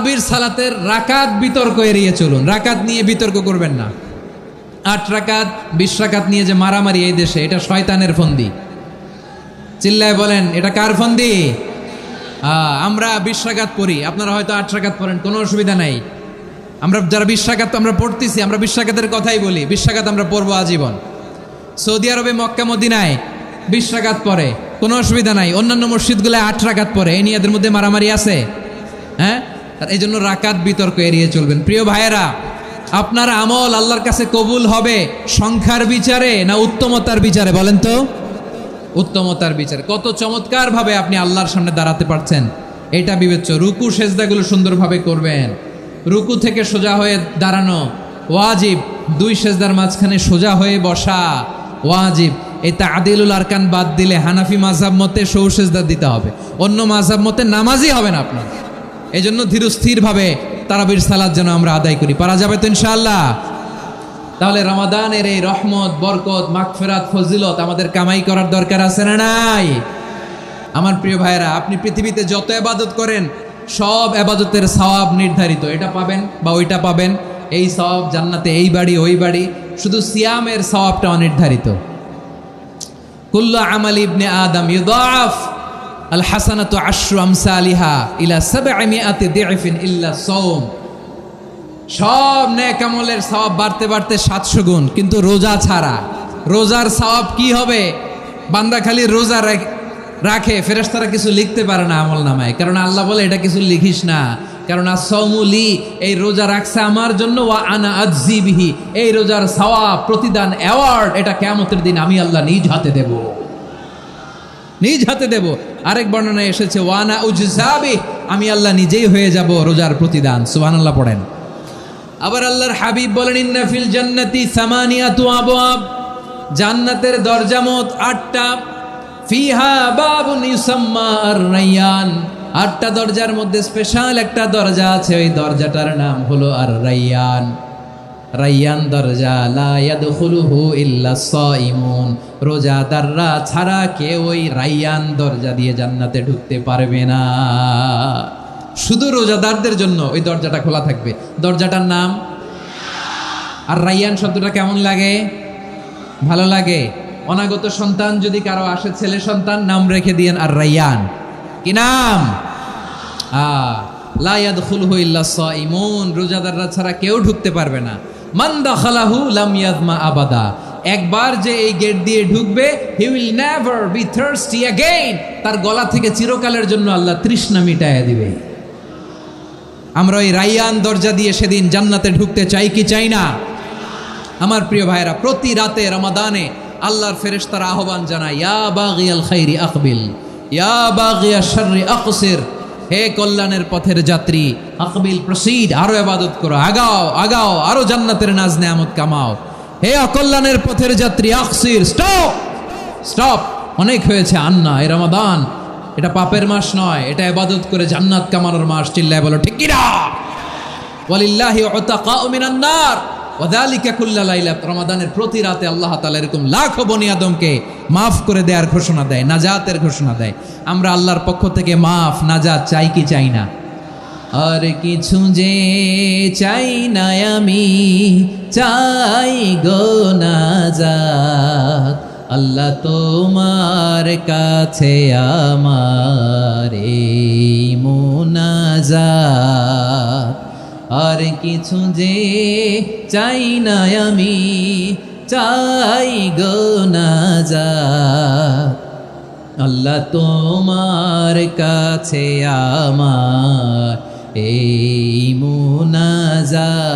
তারাবির সালাতের রাকাত বিতর্ক এড়িয়ে চলুন। রাকাত নিয়ে বিতর্ক করবেন না। 8 রাকাত 20 রাকাত নিয়ে যে মারামারি এই দেশে, এটা শয়তানের ফন্দি। চিল্লায় বলেন, এটা কার ফন্দি? আমরা 20 রাকাত পড়ি, আপনারা হয়তো 8 রাকাত পড়েন, কোনো অসুবিধা নাই। আমরা যারা 20 রাকাত আমরা পড়তেছি, আমরা 20 রাকাতের কথাই বলি। 20 রাকাত আমরা পড়বো আজীবন। সৌদি আরবে মক্কা মদিনায় 20 রাকাত পড়ে, কোনো অসুবিধা নাই। অন্যান্য মসজিদগুলো 8 রাকাত পড়ে। এই নিয়ে এদের মধ্যে মারামারি আছে? হ্যাঁ, এই জন্য রাকাত বিতর্ক এড়িয়ে চলবেন। প্রিয় ভাইয়েরা, আপনার আমল আল্লাহর কাছে কবুল হবে সংখ্যার বিচারে না উত্তমতার বিচারে? বলেন তো। উত্তমতার বিচারে। কত চমৎকার ভাবে আপনি আল্লাহর সামনে দাঁড়াতে পারছেন, এটা বিবেচ্য। রুকু সেজদাগুলো সুন্দরভাবে করবেন। রুকু থেকে সোজা হয়ে দাঁড়ানো ওয়াজিব। 2 সেজদার মাঝখানে সোজা হয়ে বসা ওয়াজিব। এই তা'দীলুল আরকান বাদ দিলে হানাফি মাযহাব মতে সৌ সেজদা দিতে হবে, অন্য মাযহাব মতে নামাজই হবে না আপনার। এই জন্য ধীরস্থিরভাবে তারাবির সালাত যেন আমরা আদায় করি। পারা যাবে তো ইনশাআল্লাহ? তাহলে রমাদানের এই রহমত, বরকত, মাগফিরাত, ফজিলত আমাদের কামাই করার দরকার আছে না নাই? আমার প্রিয় ভাইয়েরা, আপনি পৃথিবীতে যত ইবাদত করেন সব ইবাদতের সওয়াব নির্ধারিত। এটা পাবেন বা ওইটা পাবেন, এই সওয়াব জান্নাতে, এই বাড়ি ওই বাড়ি। শুধু সিয়ামের সওয়াবটা অনির্ধারিত। কুল্লু আমালি ইবনে আদম ইউদাফ আল হাসানাতু আশরু আমসালিহা ইলা 700 দি'ফিন ইল্লা সাওম। সব নেক আমলের সওয়াব বাড়তে বাড়তে 700 গুণ, কিন্তু রোজা ছাড়া। রোজার সওয়াব কি হবে? বান্দা খালি রোজা রাখে, ফেরেশতারা কিছু লিখতে পারে না আমল নামায়, কারণ আল্লাহ বলে এটা কিছু লিখিস না, কারণ আস-সাওমুলি, এই রোজা রাখছে আমার জন্য, ওয়া আনা আজজি বিহি, এই রোজার সওয়াব, প্রতিদান, অ্যাওয়ার্ড, এটা কিয়ামতের দিন আমি আল্লাহ নিজ হাতে দেব, নিজ হাতে দেব। আরেক বর্ণনায় এসেছে ওয়া আনা উজজাবি, আমি আল্লাহ নিজেই হয়ে যাব রোজার প্রতিদান। সুবহানাল্লাহ পড়েন। আবার আল্লাহর হাবিব বলেন, ইন্না ফিল জান্নাতি সামানিয়াতু আবওয়াব, জান্নাতের দরজা মোট 8টা। ফিহা বাবুন ইউসাম্মা আর-রায়্যান, 8টা দরজার মধ্যে স্পেশাল একটা দরজা আছে, ওই দরজাটার নাম হলো আর-রায়্যান। রায়্যান দরজা, লা ইয়াদখুলুহু ইল্লা সাইমুন, রোজাদাররা ছাড়া কেউ ওই রায়্যান দরজা দিয়ে জান্নাতে ঢুকতে পারবে না। শুধু রোজাদারদের জন্য ওই দরজাটা খোলা থাকবে। দরজাটার নাম আর রায়্যান। শব্দটা কেমন লাগে? ভালো লাগে। অনাগত সন্তান যদি কারো আসে, ছেলে সন্তান, নাম রেখে দিয়েন আর রায়্যান। কি নাম? লা ইয়াদখুলুহু ইল্লা সাইমুন, রোজাদাররা ছাড়া কেউ ঢুকতে পারবে না। মান দাখালাহু লাম ইয়াযমা আবাদা, একবার যে এই গেট দিয়ে ঢুকবে, he will never be thirsty again, তার গলা থেকে চিরকালের জন্য আল্লাহ তৃষ্ণা মিটায়া দিবে। আমরা ওই রায়্যান দরজা দিয়ে সেদিন জান্নাতে ঢুকতে চাই কি চাই না? আমার প্রিয় ভাইরা, প্রতি রাতে রমাদানে আল্লাহর ফেরেশতারা আহ্বান জানায়, ইয়া বাগিয়াল খাইরি আকবিল, ইয়া বাগিয়াশ শাররি আকসির, হে কল্যাণের পথের যাত্রী, আকবিল, প্রসিড, আরো ইবাদত করো, আগাও আগাও, আরো জান্নাতের নাজ নেয়ামত কামাও। হে অকল্যাণের পথের যাত্রী, আকসির, স্টপ স্টপ, অনেক হয়েছে। আন্না, এই রমাদান এটা পাপের মাস নয়, এটা ইবাদত করে জান্নাত কামানোর মাস। চিল্লায় বলো ঠিক কি না? ওয়ালিল্লাহি উতাকাউ মিনান নার ওয়া যালিকা কুল্লা লাইলা, রমাদানের প্রতি রাতে আল্লাহ তাআলা এরকম লাখো বনি আদমকে মাফ করে দেওয়ার ঘোষণা দেয়, নাজাতের ঘোষণা দেয়। আমরা আল্লাহর পক্ষ থেকে মাফ, নাজাত চাই কি চাই না? আর কিছু যে চাই না আমি, চাই গো নাজাত, আল্লাহ তোমার কাছে আমার এই মুনাজাত। আর কিছু যে চাই না আমি, চাই গো নাজাত, আল্লাহ তোমার কাছে আমার এই মুনাজাত,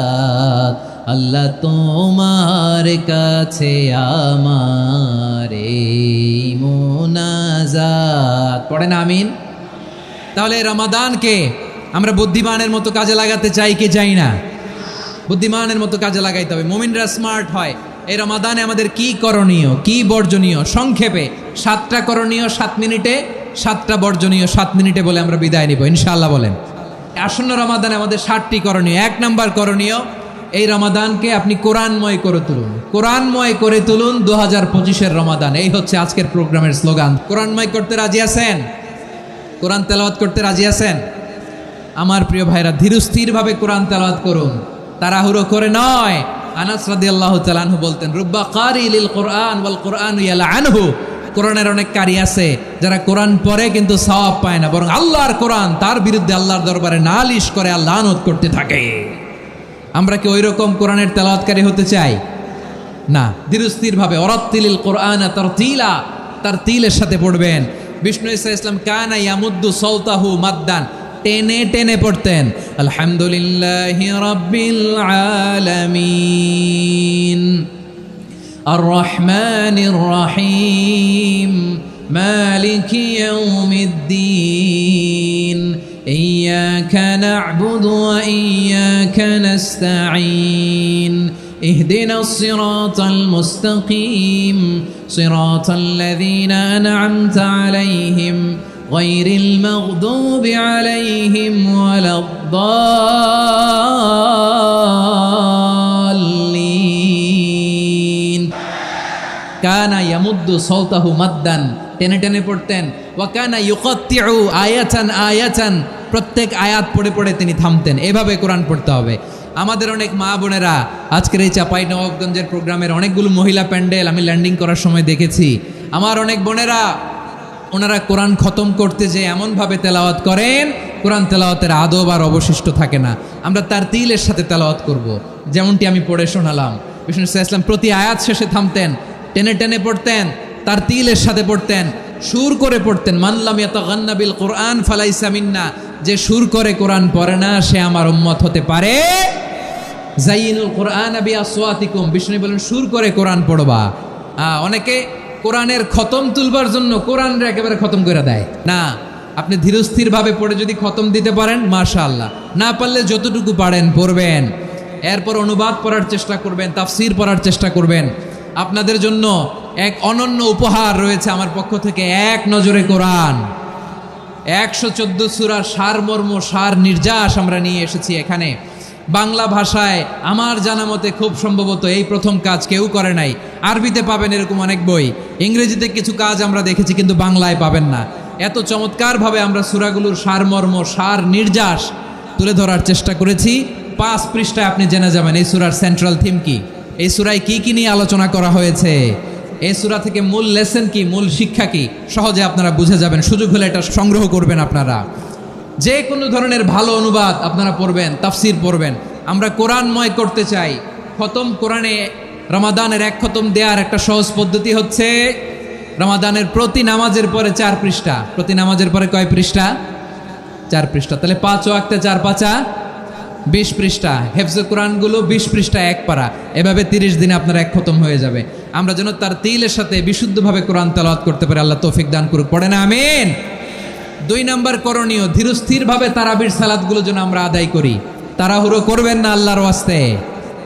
আল্লাহ তোমার কাছে আমার এই মুনাজাত। পড়েন আমিন। তাহলে রমাদানকে আমরা বুদ্ধিমানের মতো কাজে লাগাতে চাই কি চাই না? বুদ্ধিমানের মতো কাজে লাগাইতে হবে। মুমিনরা স্মার্ট হয়। এই রমাদানে আমাদের কি করণীয়, কি বর্জনীয়, সংক্ষেপে 7টা করণীয় 7 মিনিটে, 7টা বর্জনীয় 7 মিনিটে বলে আমরা বিদায় নিব ইনশাআল্লাহ। বলেন, আসন্ন রমাদানে আমাদের 7টি করণীয়। 1 নাম্বার করণীয়, এই রমাদানকে আপনি কোরআনময় করে তুলুন। কোরআনময় করে তুলুন 2025-এর রমাদান। এই হচ্ছে আজকের প্রোগ্রামের স্লোগান। কোরআনময় করতে রাজি আছেন? কোরআন তেলাওয়াত করতে রাজি আছেন? আমার প্রিয় ভাইরা ধীরস্থিরভাবে কোরআন তেলাওয়াত করুন, তাড়াহুড়ো করে নয়। আনাস রাদিয়াল্লাহু তাআলা আনহু বলতেন, রুব্বা কারি লিল কোরআন ওয়াল কোরআনু ইয়ালআনহু। কোরআনের অনেক কারি আছে যারা কোরআন পড়ে কিন্তু সওয়াব পায় না, বরং আল্লাহর কোরআন তার বিরুদ্ধে আল্লাহর দরবারে নালিশ করে আর লানত করতে থাকে। আমরা কি ওই রকম কোরআনের তেলাওয়াতকারী হতে চাই? না। ধীরস্থিরভাবে ওয়ারাত্তিলিল কোরআন তারতিলা, তারতিলের সাথে পড়বেন। বিষ্ণু ঈসা ইসলাম কানা ইয়ামুদ্দু সাওতাহু মাদ্দান, টেনে টেনে পড়তেন। আলহামদুলিল্লাহি রাব্বিল আলামিন আর রহমানির রহিম মালিকি ইয়াউমিদ্দিন ইয়্যাকা না'বুদু ওয়া ইয়্যাকা নাস্তাঈন اهدنا الصراط المستقيم صراط الذين أنعمت عليهم غير المغضوب عليهم ولا الضالين كان يمد صوته مدا টেনে টেনে পড়তেন। ওয়াকানা ইউকাত্তিউ আয়াতান আয়াতান, প্রত্যেক আয়াত পড়ে পড়ে তিনি থামতেন। এভাবে কোরআন পড়তে হবে। আমাদের অনেক মা বোনেরা আজকের এই চাঁপাইনবাবগঞ্জের প্রোগ্রামের অনেকগুলো মহিলা প্যান্ডেল আমি ল্যান্ডিং করার সময় দেখেছি। আমার অনেক বোনেরা ওনারা কোরআন খতম করতে যে এমনভাবে তেলাওয়াত করেন, কোরআন তেলাওয়াতের আদব আর অবশিষ্ট থাকে না। আমরা তার তিলের সাথে তেলাওয়াত করব, যেমনটি আমি পড়ে শোনালাম। বিষ্ণু ইসলাম প্রতি আয়াত শেষে থামতেন, টেনে টেনে পড়তেন, তার তিলের সাথে পড়তেন, সুর করে পড়তেন। মানলাম ইয়াতাগান্না বিল কোরআন ফালাইসা মিন্না, যে সুর করে কোরআন পড়ে না সে আমার উম্মত হতে পারে। জাইনুল কোরআন বিআসওয়াতিকুম, বিষ্ণু বলেন সুর করে কোরআন পড়বা। অনেকে কোরআনের খতম তুলবার জন্য কোরআনরে একেবারে খতম করে দেয় না। আপনি ধীরস্থিরভাবে পড়ে যদি খতম দিতে পারেন মাশাআল্লাহ, না পারলে যতটুকু পারেন পড়বেন। এরপর অনুবাদ পড়ার চেষ্টা করবেন, তাফসির পড়ার চেষ্টা করবেন। আপনাদের জন্য এক অনন্য উপহার রয়েছে আমার পক্ষ থেকে, এক নজরে কোরআন 114 সূরার সারমর্ম সার নির্যাস আমরা নিয়ে এসেছি এখানে। বাংলা ভাষায় আমার জানা মতে খুব সম্ভবত এই প্রথম কাজ কেউ করে নাই। আরবিতে পাবেন এরকম অনেক বই, ইংরেজিতে কিছু কাজ আমরা দেখেছি কিন্তু বাংলায় পাবেন না। এত চমৎকারভাবে আমরা সূরাগুলোর সারমর্ম সার নির্যাস তুলে ধরার চেষ্টা করেছি। 5 পৃষ্ঠায় আপনি জেনে যাবেন এই সূরার সেন্ট্রাল থিম কি, এই সূরায় কি কি নিয়ে আলোচনা করা হয়েছে, এই সূরা থেকে মূল লেসন কি, মূল শিক্ষা কি, সহজে আপনারা বুঝে যাবেন। সুযোগ হলে এটা সংগ্রহ করবেন আপনারা। যে কোনো ধরনের ভালো অনুবাদ আপনারা পড়বেন, তাফসির পড়বেন। আমরা কোরআনময় করতে চাই। খতম কোরআনে রমাদানের 1 খতম দেওয়ার একটা সহজ পদ্ধতি হচ্ছে রমাদানের প্রতি নামাজের পরে 4 পৃষ্ঠা। প্রতি নামাজের পরে কয় পৃষ্ঠা? 4 পৃষ্ঠা। তাহলে 5 ওয়াক্তে 4 পাঁচা 20 পৃষ্ঠা। হেফজে কোরআনগুলো 20 পৃষ্ঠা 1 পারা। এভাবে 30 দিনে আপনার 1 খতম হয়ে যাবে। আমরা যেন তার তিলের সাথে বিশুদ্ধভাবে কোরআন তেলাওয়াত করতে পারি। আল্লাহ তৌফিক দান করুক। পড়ে না আমিন। 2 নম্বর করণীয়, ধীরস্থিরভাবে তারাবির সালাতগুলো যেন আমরা আদায় করি। তাড়াহুড়ো করবেন না আল্লাহর ওয়াস্তে,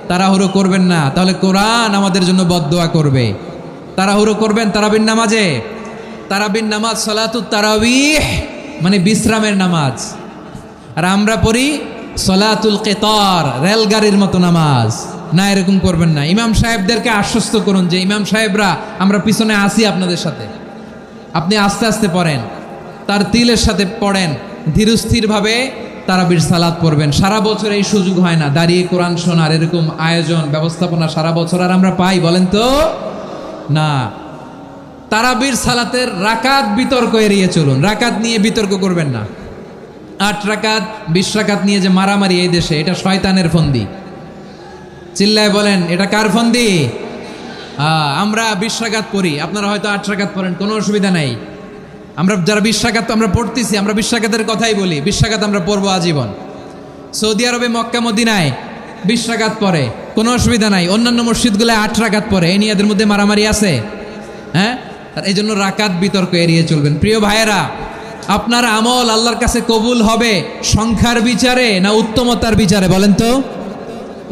তাড়াহুড়ো করবেন না, তাহলে কোরআন আমাদের জন্য বদদোয়া করবে। তাড়াহুড়ো করবেন তারাবির নামাজে। তারাবির নামাজ সালাতুত তারাবিহ মানে বিশ্রামের নামাজ, আর আমরা পড়ি সলাতুল কেতার, রেলগাড়ির মতো নামাজ। না, এরকম করবেন না। ইমাম সাহেবদেরকে আশ্বস্ত করুন যে ইমাম সাহেবরা আমরা পিছনে আসি আপনাদের সাথে, আপনি আস্তে আস্তে পড়েন, তার তিলের সাথে পড়েন, ধীরস্থিরভাবে তারাবির সালাত পড়বেন। সারা বছর এই সুযোগ হয় না দাঁড়িয়ে কোরআন শোনার, এরকম আয়োজন ব্যবস্থাপনা সারা বছর আর আমরা পাই বলেন তো না। তারাবির সালাতের রাকাত বিতর্ক এড়িয়ে চলুন। রাকাত নিয়ে বিতর্ক করবেন না। 8 রাকাত 20 রাকাত নিয়ে যে মারামারি এই দেশে, এটা শয়তানের ফন্দি। চিল্লায় বলেন এটা কার ফন্দি? আমরা 20 রাকাত পড়ি, আপনারা হয়তো 8 রাকাত পড়েন, কোনো অসুবিধা নাই। আমরা যারা 20 রাকাত আমরা পড়তেছি, আমরা 20 রাকাতের কথাই বলি। 20 রাকাত আমরা পড়বো আজীবন। সৌদি আরবে মক্কা মদিনায় 20 রাকাত পড়ে, কোনো অসুবিধা নাই। অন্যান্য মসজিদগুলো 8 রাকাত পড়ে। এই নিয়ে এদের মধ্যে মারামারি আছে? হ্যাঁ, আর এই জন্য রাকাত বিতর্ক এড়িয়ে চলবেন। প্রিয় ভাইয়েরা, আপনার আমল আল্লাহর কাছে কবুল হবে সংখ্যার বিচারে না উত্তমতার বিচারে? বলেন তো।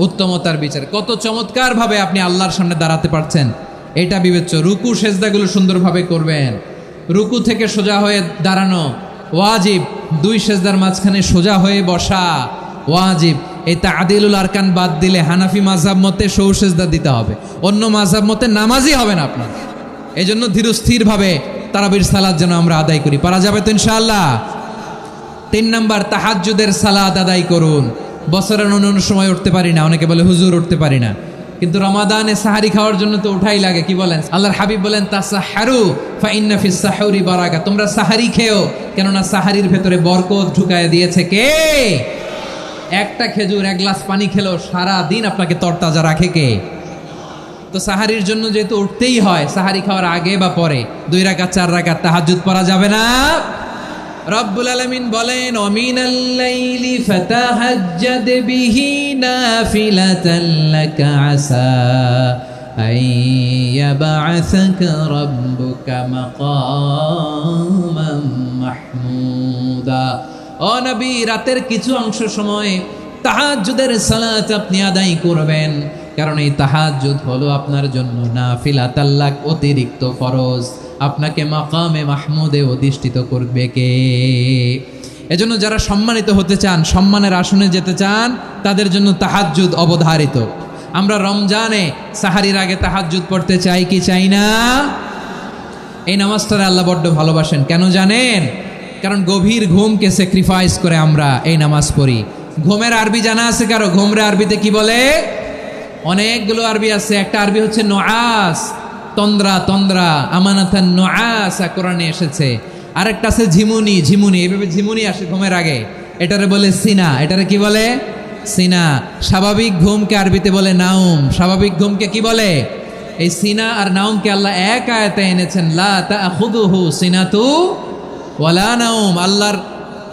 উত্তমতার বিচারে। কত চমৎকার ভাবে আপনি আল্লাহর সামনে দাঁড়াতে পারছেন এটা বিবেচ্য। রুকু সেজদাগুলো সুন্দরভাবে করবেন। রুকু থেকে সোজা হয়ে দাঁড়ানো ওয়াজিব, 2 সেজদার মাঝখানে সোজা হয়ে বসা ওয়াজিব। এই তা'দিলুল আরকান বাদ দিলে হানাফি মাযহাব মতে সৌ সেজদা দিতে হবে, অন্য মাযহাব মতে নামাজই হবে না আপনার। এই জন্য ধীরস্থিরভাবে তারাবির সালাত যেন আমরা আদায় করি। পারা যাবে তো ইনশাআল্লাহ? 3 নাম্বার তাহাজ্জুদের সালাত আদায় করুন। বছরের অন্য সময় উঠতে পারি না, অনেকে বলে হুজুর উঠতে পারি না, কিন্তু রমাদানে সাহারি খাওয়ার জন্য তো উঠাই লাগে। কি বলেন? আল্লাহর হাবিব বলেন তাসাহহারু ফা ইন্না ফিস সাহুরি বারাকা, তোমরা সাহারি খেও, কেননা সাহারির ভেতরে বরকত ঢুকায় দিয়েছে কে? একটা খেজুর, 1 গ্লাস পানি খেলেও সারা দিন আপনাকে তরতাজা রাখে কে? তো সাহারির জন্য যেহেতু উঠতেই হয়, সাহারি খাওয়ার আগে বা পরে 2 রাকাত 4 রাকাত তাহাজ্জুদ পড়া যাবে না? রব্বুল আলামিন বলেন ওয়ামিনাল লাইলি ফাতাহাজ্জাদ বিহি নাফিলাতান লাকা আসা আইয়াবআসাকা রাব্বুকা মাকামান মাহমুদা। ও নবী, রাতের কিছু অংশ সময় তাহাজ্জুদের সালাত আপনি আদায় করবেন, কারণ এই তাহাজ্জুদ হলো আপনার জন্য নাফিলাতান লাক, অতিরিক্ত ফরজ। আপনাকে মাকামে মাহমুদে অধিষ্ঠিত করবে কে? এজন্য যারা সম্মানিত হতে চান, সম্মানের আসনে যেতে চান, তাদের জন্য তাহাজ্জুদ অবধারিত। আমরা রমজানে সাহারির আগে তাহাজ্জুদ পড়তে চাই কি চাই না? এই নামাজটারে আল্লাহ বড্ড ভালোবাসেন। কেন জানেন? কারণ গভীর ঘুমকে স্যাক্রিফাইস করে আমরা এই নামাজ পড়ি। ঘুমের আরবি জানা আছে কারো? ঘুমরে আরবিতে কি বলে? অনেকগুলো আরবি আছে। একটা আরবি হচ্ছে নুআস, তন্দ্রা, তন্দ্রা, আমানাতান নুআসা কোরআনে এসেছে। আরেকটা আছে ঝিমুনি, ঝিমুনি, এইভাবে ঝিমুনি আসে ঘুমের আগে, এটারে বলে সিনা। এটারে কি বলে? সিনা। স্বাভাবিক ঘুমকে আরবিতে বলে নাউম। স্বাভাবিক ঘুমকে কি বলে? এই সিনা আর নাউমকে আল্লাহ এক আয়াতে এনেছেন, লা তাখুযুহু সিনাতু ওয়ালা নাউম। আল্লাহর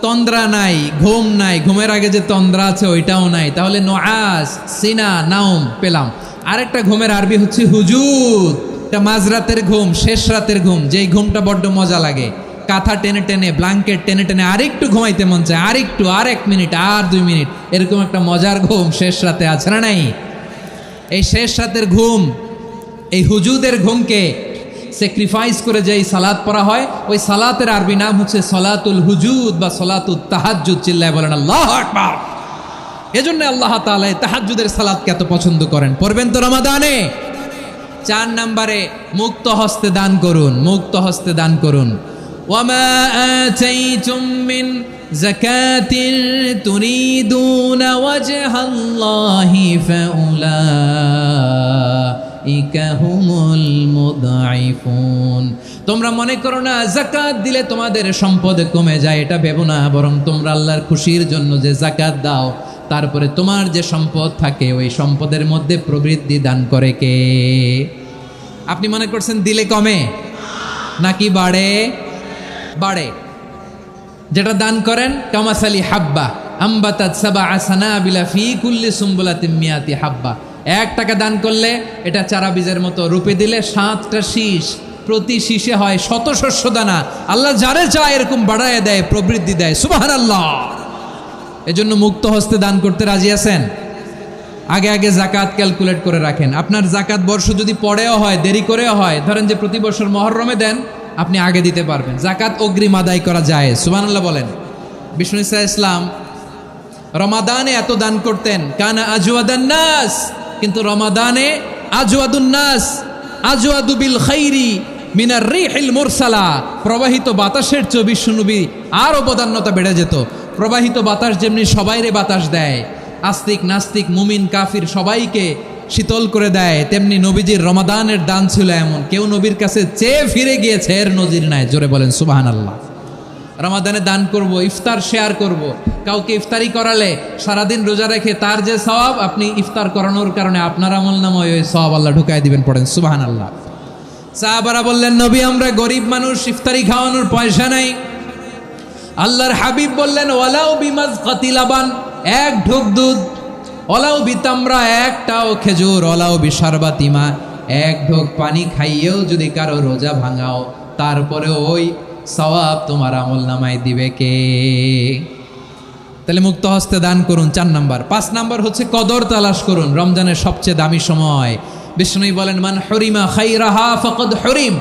তন্দ্রা নাই, ঘুম নাই, ঘুমের আগে যে তন্দ্রা আছে ওইটাও নাই। তাহলে নুআস, সিনা, নাউম পেলাম। আরেকটা ঘুমের আরবি হচ্ছে হুজুদ। এটা মাঝরাতের ঘুম, শেষ রাতের ঘুম, যেই ঘুমটা বড্ড মজা লাগে। কাঁথা টেনে টেনে, ব্ল্যাঙ্কেট টেনে টেনে আরেকটু ঘুমাইতে মন চায়, আরেকটু, আর 1 মিনিট, আর 2 মিনিট, এরকম একটা মজার ঘুম শেষ রাতে আছে না নাই? এই শেষ রাতের ঘুম, এই হুজুদের ঘুমকে স্যাক্রিফাইস করে যেই সালাত পড়া হয়, ওই সালাতের আরবি নাম হচ্ছে সলাতুল হুজুদ বা সলাতুত তাহাজ্জুদ। চিল্লায় বলেন আল্লাহু আকবার। এজন্য আল্লাহ তাআলা তাহাজ্জুদের সালাতকে এত পছন্দ করেন। পড়বেন তো রমাদানে। 4 নম্বরে মুক্ত হস্তে দান করুন, মুক্ত হস্তে দান করুন। ওয়ামা আতাইতুম মিন যাকাতিন তুরিদুনা ওয়াজহাল্লাহি ফাউলাইকা হুমুল মুদঈফুন। তোমরা মনে করো না যাকাত দিলে তোমাদের সম্পদ কমে যায়, এটা ভেবো না। বরং তোমরা আল্লাহর খুশির জন্য যে যাকাত দাও, তারপরে তোমার যে সম্পদ থাকে ওই সম্পদের মধ্যে প্রবৃদ্ধি দান করে কে? আপনি মনে করছেন দিলে কমে নাকি বাড়ে? বাড়ে। যেটা দান করেন কামাসালি হাব্বা আম্বাতাত সাবআ সানাবিলা ফি কুল্লি সুম্বুলাতিন মিয়াতি হাব্বা। 1 টাকা দান করলে এটা চারা বীজের মতো, রূপে দিলে 7টা শীষ, প্রতি শীষে হয় 100 শস্য দানা। আল্লাহ যারে চায় এরকম বাড়ায় দেয়, প্রবৃদ্ধি দেয়। সুবহানাল্লাহ। এজন্য মুক্ত হস্তে দান করতে রাজি আছেন? আগে আগে জাকাত ক্যালকুলেট করে রাখেন। আপনার জাকাত বর্ষ যদি পরেও হয়, দেরি করেও হয়, ধরেন যে প্রতি বছর মুহররমে দেন, আপনি আগে দিতে পারবেন। জাকাত অগ্রিম আদায় করা যায়। সুবহানাল্লাহ বলেন। বিষ্ণু ইসা ইসলাম রমাদানে এত দান করতেন, কানা আজওয়াদান নাস, কিন্তু রমাদানে আজওয়াদুন নাস আজওয়াদু বিল খাইরি মিনার রিহিল মুরসালা। প্রবাহিত বাতাসের চেয়ে বিশ্বনবী আর অবদান্যতা বেড়ে যেত। প্রবাহিত বাতাস যেমনি সবাইরে বাতাস দেয়, আস্তিক নাস্তিক মুমিন কাফির সবাইকে শীতল করে দেয়, তেমনি নবীজির রমাদানের দান ছিল এমন, কেউ নবীর কাছে চেয়ে ফিরে গিয়েছে এর নজির নাই। জোরে বলেন সুবহানাল্লাহ। রমাদানে দান করব, ইফতার শেয়ার করব। কাউকে ইফতারি করালে সারাদিন রোজা রেখে তার যে সওয়াব, আপনি ইফতার করানোর কারণে আপনার আমলনামায় ওই সওয়াব আল্লাহ ঢুকায় দিবেন। পড়েন সুবহানাল্লাহ। সাহাবারা বললেন নবী আমরা গরিব মানুষ, ইফতারি খাওয়ানোর পয়সা নাই। আল্লাহর হাবিব বললেন ওয়ালাউ বিমাজকাতি লাবান, 1 ঢোক দুধ, ওলাউ বিতামরা, 1টাও খেজুর, ওলাউ বিশারবাতিমা, 1 ঢোক পানি খাইয়েও যদি কারো রোজা ভাঙাও, তারপরে ওই সওয়াব তোমার আমলনামায় দিবে কে? তাহলে মুক্ত হস্তে দান করুন 4 নাম্বার। 5 নাম্বার হচ্ছে কদর তালাশ করুন। রমজানের সবচেয়ে দামি সময়। বিষ্ণু বলেন মান হরিমা খাইরাহা ফাকাদ হরিম,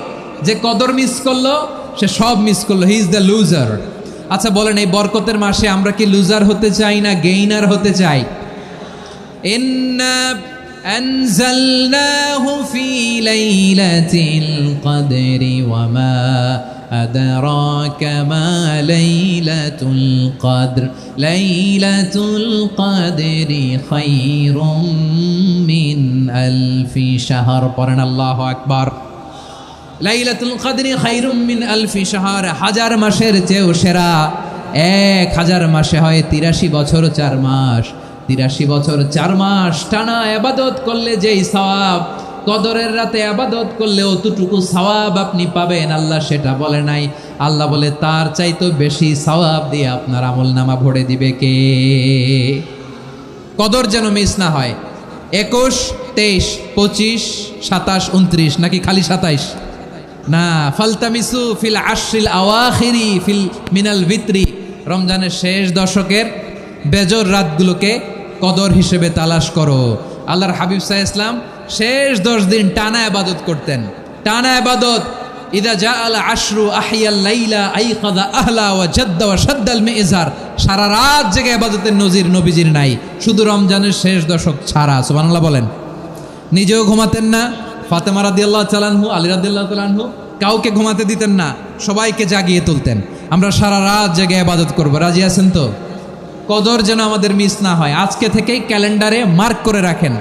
যে কদর মিস করলো সে সব মিস করলো, হি ইজ দ্য লুজার। আচ্ছা বলেন, এই বরকতের মাসে আমরা কি লুজার হতে চাই না গেইনার হতে চাই? ইন্না আনজালনাহু ফি লাইলাতিল কদরি ওয়া মা আদরাকা মা লাইলাতুল কদর লাইলাতুল কদরি খায়রুম মিন আলফি শাহর। পড়েন আল্লাহু আকবার। লাইলাতুল কদরি খায়রুম মিন আলফি শাহর, 1000 মাসের চেয়েও সেরা। 1000 মাসে হয় 83 বছর 4 মাস। 83 বছর 4 মাস টানা ইবাদত করলে যেই সওয়াব, কদরের রাতে ইবাদত করলে অতটুকু সওয়াব আপনি পাবেন, আল্লাহ সেটা বলে নাই। আল্লাহ বলে তার চাইতে বেশি সওয়াব দিয়ে আপনার আমলনামা ভরে দিবে কে? কদর যেন মিস না হয়। 21, 23, 25, 27, 29 নাকি খালি 27? না, ফালতামিসু ফিল আশরিল আওয়াখিরি ফিল মিনাল ভিতরি। রমজানের শেষ দশকের বেজর রাতগুলোকে কদর হিসেবে তালাশ করো। আল্লাহর হাবিব সাল্লাল্লাহু আলাইহি ওয়াসাল্লাম শেষ 10 দিন টানা ইবাদত করতেন, টানা ইবাদত। ইদা জাআল আশরু আহিয়াল লাইলা আইকাযা আহলা ওয়া জাদ্দা ওয়া শাদ্দাল মিজার। সারা রাত জেগে ইবাদতের নজির নবীজির নাই, শুধু রমজানের শেষ দশক ছাড়া। সুবহানাল্লাহ বলেন। নিজেও ঘুমাতেন না, ফাতেমা রাদিয়াল্লাহু তাআলা আনহু, আলী রাদিয়াল্লাহু তাআলা আনহু কাউকে ঘুমাতে দিতেন না, সবাইকে জাগিয়ে তুলতেন। আমরা সারা রাত জেগে ইবাদত করব, রাজি আছেন তো? কদর যেন আমাদের মিস না হয়। আজকে থেকেই ক্যালেন্ডারে মার্ক করে রাখেন,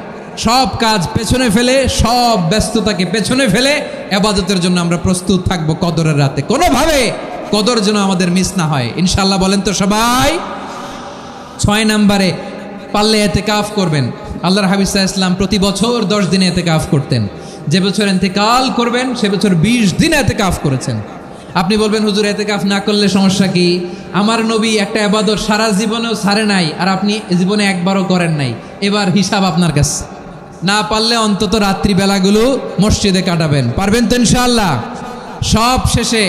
সব কাজ পেছনে ফেলে, সব ব্যস্ততাকে পেছনে ফেলে ইবাদতের জন্য আমরা প্রস্তুত থাকবো কদরের রাতে। কোনোভাবে কদর যেন আমাদের মিস না হয়, ইনশাআল্লাহ বলেন তো সবাই। 6 নম্বরে পারলে ইতিকাফ করবেন। আল্লাহর হাবিব সাল্লাল্লাহু আলাইহি ওয়াসাল্লাম প্রতি বছর 10 দিনে ইতিকাফ করতেন। যে বছর ইন্তেকাল করবেন সে বছর 20 দিনে ইতিকাফ করেছেন। আপনি বলবেন হুজুর ইতিকাফ না করলে সমস্যা কি? আমার নবী একটা ইবাদত সারা জীবনেও ছাড়ে নাই, আর আপনি জীবনে একবারও করেন নাই। এবার হিসাব আপনার কাছে। না পারলে অন্তত রাত্রিবেলাগুলো মসজিদে কাটাবেন, পারবেন তো ইনশাআল্লাহ? সব শেষে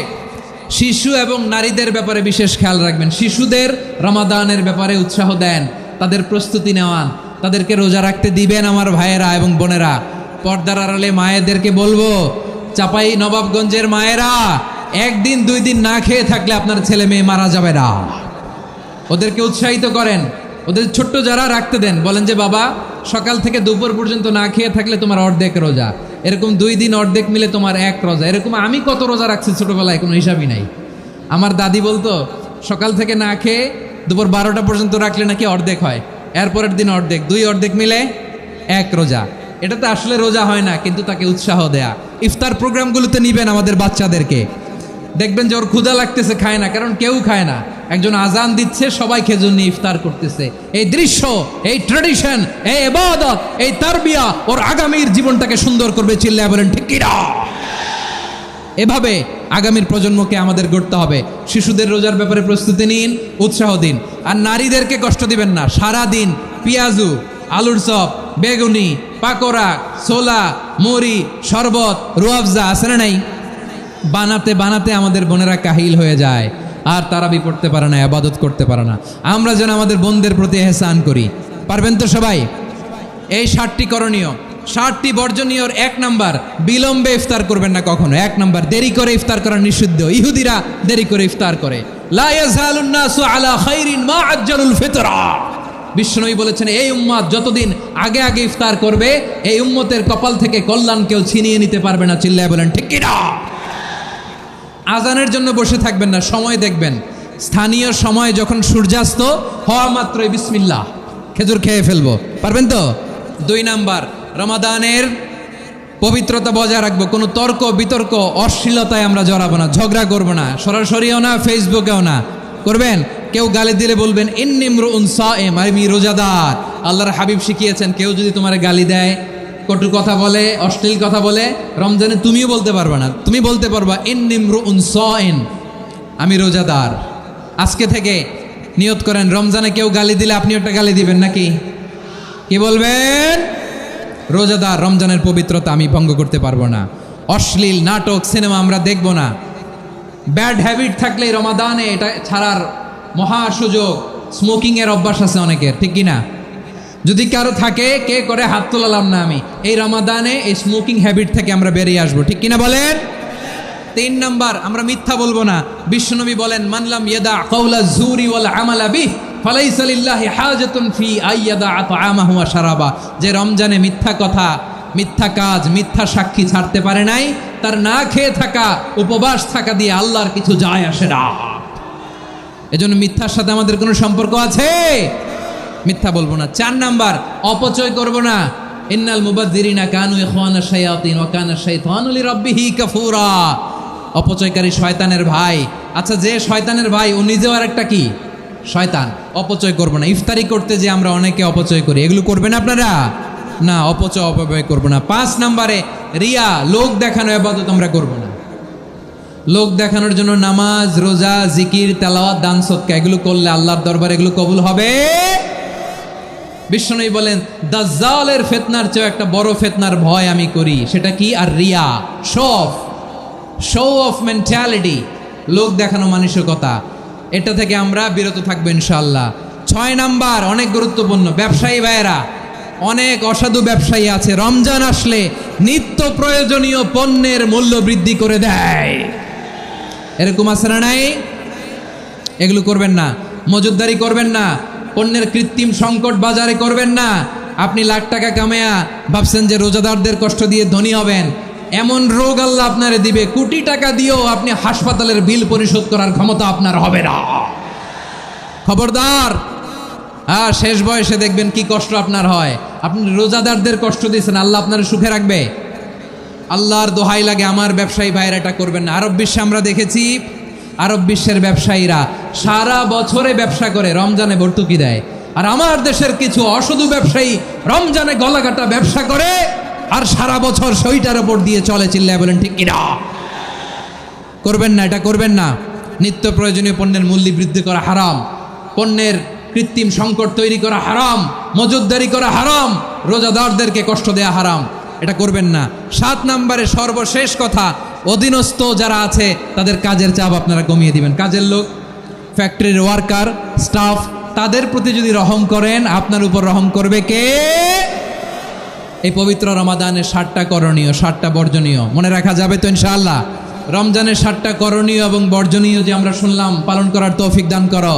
শিশু এবং নারীদের ব্যাপারে বিশেষ খেয়াল রাখবেন। শিশুদের রমাদানের ব্যাপারে উৎসাহ দেন, তাদের প্রস্তুতি নেওয়ান, তাদেরকে রোজা রাখতে দিবেন। আমার ভাইয়েরা এবং বোনেরা, পর্দার আড়ালে মায়েদেরকে বলবো, চাপাই নবাবগঞ্জের মায়েরা, 1 দিন 2 দিন না খেয়ে থাকলে আপনার ছেলে মেয়ে মারা যাবে না। ওদেরকে উৎসাহিত করেন, ওদের ছোট্ট যারা রাখতে দেন, বলেন যে বাবা সকাল থেকে দুপুর পর্যন্ত না খেয়ে থাকলে তোমার অর্ধেক রোজা, এরকম 2 দিন অর্ধেক মিলে তোমার 1 রোজা। এরকম আমি কত রোজা রাখছি ছোটবেলায়, কোনো হিসাবই নাই। আমার দাদি বলতো সকাল থেকে না খেয়ে দুপুর 12টা পর্যন্ত রাখলে নাকি অর্ধেক হয়, এরপরের দিন অর্ধেক, 2 অর্ধেক মিলে 1 রোজা। এটা তো আসলে রোজা হয় না, কিন্তু তাকে উৎসাহ দেয়া। ইফতার প্রোগ্রামগুলোতে নিবেন আমাদের বাচ্চাদেরকে, দেখবেন যে ওর ক্ষুধা লাগতেছে, খায় না, কারণ কেউ খায় না। একজন আজান দিচ্ছে, সবাই খেজুর নিয়ে ইফতার করতেছে। এই দৃশ্য, এই ট্র্যাডিশন, এই ইবাদত, এই তারবিয়া ওর আগামীর জীবনটাকে সুন্দর করবে। চিল্লায় বলেন ঠিক কি না? এভাবে আগামীর প্রজন্মকে আমাদের গড়তে হবে। শিশুদের রোজার ব্যাপারে প্রস্তুতি নিন, উৎসাহ দিন। আর নারীদেরকে কষ্ট দিবেন না। সারা দিন পেঁয়াজু, আলুর চপ, বেগুনি, পাকোড়া, ছোলা, মুড়ি, শরবত, রুয়াবজা আছে না নাই? বানাতে বানাতে আমাদের বোনেরা কাহিল হয়ে যায়, আর তারাবি পড়তে পারে না, ইবাদত করতে পারে না। আমরা যেন আমাদের বোনদের প্রতি ইহসান করি, পারবেন তো সবাই? এই 7টি করণীয়, 7টি বর্জনীয়। 1 নাম্বার, বিলম্বে ইফতার করবেন না কখনো। 1 নাম্বার, দেরি করে ইফতার করা নিষিদ্ধ। ইহুদিরা দেরি করে ইফতার করে। লা ইয়াজালুন নাসু আলা খাইরিন মা আজ্জালুল ফিতরা। বিশ্বনবী বলেছেন এই উম্মত যতদিন আগে আগে ইফতার করবে, এই উম্মতের কপাল থেকে কল্যাণ কেউ ছিনিয়ে নিতে পারবে না। চিল্লায় বলেন ঠিক কি না? আজানের জন্য বসে থাকবেন না, সময় দেখবেন। স্থানীয় সময় যখন সূর্যাস্ত হওয়া মাত্রই বিসমিল্লাহ, খেজুর খেয়ে ফেলবো, পারবেন তো? 2 নাম্বার, রমাদানের পবিত্রতা বজায় রাখবো। কোনো তর্ক বিতর্ক অশ্লীলতায় আমরা জড়াবো না, ঝগড়া করবো না, সরাসরিও না, ফেসবুকেও না। করবেন কেউ গালি দিলে বলবেন ইন্নিমরুউন সায়েম, আমি রোজাদার। আল্লাহর হাবিব শিখিয়েছেন কেউ যদি তোমার গালি দেয়, কটু কথা বলে, অশ্লীল কথা বলে, রমজানে তুমিও বলতে পারবা না। তুমি বলতে পারবা ইন্নিমরুউন সায়েম, আমি রোজাদার। আজকে থেকে নিয়ত করেন, রমজানে কেউ গালি দিলে আপনি একটা গালি দিবেন নাকি? কি বলবেন? রোজাদার, রমজানের পবিত্রতা আমি ভঙ্গ করতে পারবো না। অশ্লীল নাটক, সিনেমা আমরা দেখবো না। ব্যাড হ্যাবিট থাকলে রমাদানে এটা ছাড়ার মহা সুযোগ। স্মোকিং এর অভ্যাস আছে অনেকের, ঠিক কি না? যদি কারো থাকে, কে করে হাত তোলালাম না আমি, এই রমাদানে এই স্মোকিং হ্যাবিট থেকে আমরা বেরিয়ে আসবো, ঠিক কিনা বলেন? 3 নাম্বার, আমরা মিথ্যা বলবো না। বিশ্বনবী বলেন মানলাম ইয়াদা কাওলা যুরি ওয়াল আমালা বিহি ফালাইসা লিল্লাহি হাজাতুন ফি আইয়াদা তাআমাহু ওয়া শারাবা। যে রমজানে মিথ্যা কথা, মিথ্যা কাজ, মিথ্যা সাক্ষী ছাড়তে পারে নাই, তার না খেয়ে থাকা, উপবাস থাকা দিয়ে আল্লাহর কিছু যায় আসে না। এজন্য মিথ্যার সাথে আমাদের কোনো সম্পর্ক আছে? মিথ্যা বলবো না। 4 নাম্বার, অপচয় করব না। ইন্নাল মুবাযযিরিনা কানু ইখওয়ানা শায়াতিন ওয়া কানা শাইতানু লিরাব্বিহি কাফুরা। অপচয়কারী শয়তানের ভাই। আচ্ছা, যে শয়তানের ভাই ও নিজেও আর একটা কি? শয়তান। অপচয় করব না। ইফতারি করতে যে আমরা অনেকে অপচয় করি, এগুলো করবেন আপনারা? না, অপব্যয় করব না। 5 নাম্বারে রিয়া, লোক দেখানো ইবাদত আমরা করব না। লোক দেখানোর জন্য নামাজ, রোজা, জিকির, তেলাওয়াত, দান, সদকা এগুলো করলে আল্লাহর দরবারে এগুলো কবুল হবে? বিশ্বনবী বলেন, দাজ্জালের ফিতনার চেয়ে একটা বড় ফিতনার ভয় আমি করি, সেটা কি? আর রিয়া, শো অফ মেন্টালিটি, লোক দেখানো মানসিকতা। এটা থেকে আমরা বিরত থাকবো ইনশাআল্লাহ। 6 নাম্বার, অনেক গুরুত্বপূর্ণ, ব্যবসায়ী ভাইয়েরা, অনেক অসাধু ব্যবসায়ী আছে রমজান আসলে নিত্য প্রয়োজনীয় পণ্যের মূল্য বৃদ্ধি করে দেয়। এরকম আছে না নাই? এগুলো করবেন না। মজুদদারি করবেন না। পণ্যের কৃত্রিম সংকট বাজারে করবেন না। আপনি লাখ টাকা কামায়া ভাবছেন যে রোজাদারদের কষ্ট দিয়ে ধনী হবেন, এমন রোগ আল্লাহ আপনারে দিবে, কোটি টাকা দিয়েও আপনি হাসপাতালের বিল পরিশোধ করার ক্ষমতা আপনার হবে না। খবরদার। শেষ বয়সে দেখবেন কি কষ্ট আপনার হয়। আপনি রোজাদারদের কষ্ট দিয়েছেন, আল্লাহ আপনার সুখে রাখবে? আল্লাহর দোহাই লাগে, আমার ব্যবসায়ী ভাইয়েরা এটা করবেন না। আরব বিশ্বে আমরা দেখেছি, আরব বিশ্বের ব্যবসায়ীরা সারা বছরে ব্যবসা করে, রমজানে ভর্তুকি দেয়। আর আমার দেশের কিছু অসাধু ব্যবসায়ী রমজানে গলাকাটা ব্যবসা করে আর সারা বছর সইটার ওপর দিয়ে চলে। চিল্লায় বলেন ঠিক কিনা? করবেন না, এটা করবেন না। নিত্য প্রয়োজনীয় পণ্যের মূল্য বৃদ্ধি করা হারাম, পণ্যের কৃত্রিম সংকট তৈরি করা হারাম, মজুদদারি করা হারাম, রোজাদারদেরকে কষ্ট দেয়া হারাম, এটা করবেন না। 7 নাম্বারে সর্বশেষ কথা, অধীনস্থ যারা আছে তাদের কাজের চাপ আপনারা কমিয়ে দিবেন। কাজের লোক, ফ্যাক্টরির ওয়ার্কার, স্টাফ, তাদের প্রতি যদি রহম করেন, আপনার উপর রহম করবে কে? এই পবিত্র রমাদানের 7টা করণীয়, 7টা বর্জনীয় মনে রাখা যাবে তো ইনশাআল্লাহ? রমজানের 7টা করণীয় এবং বর্জনীয় যে আমরা শুনলাম, পালন করার তৌফিক দান করো।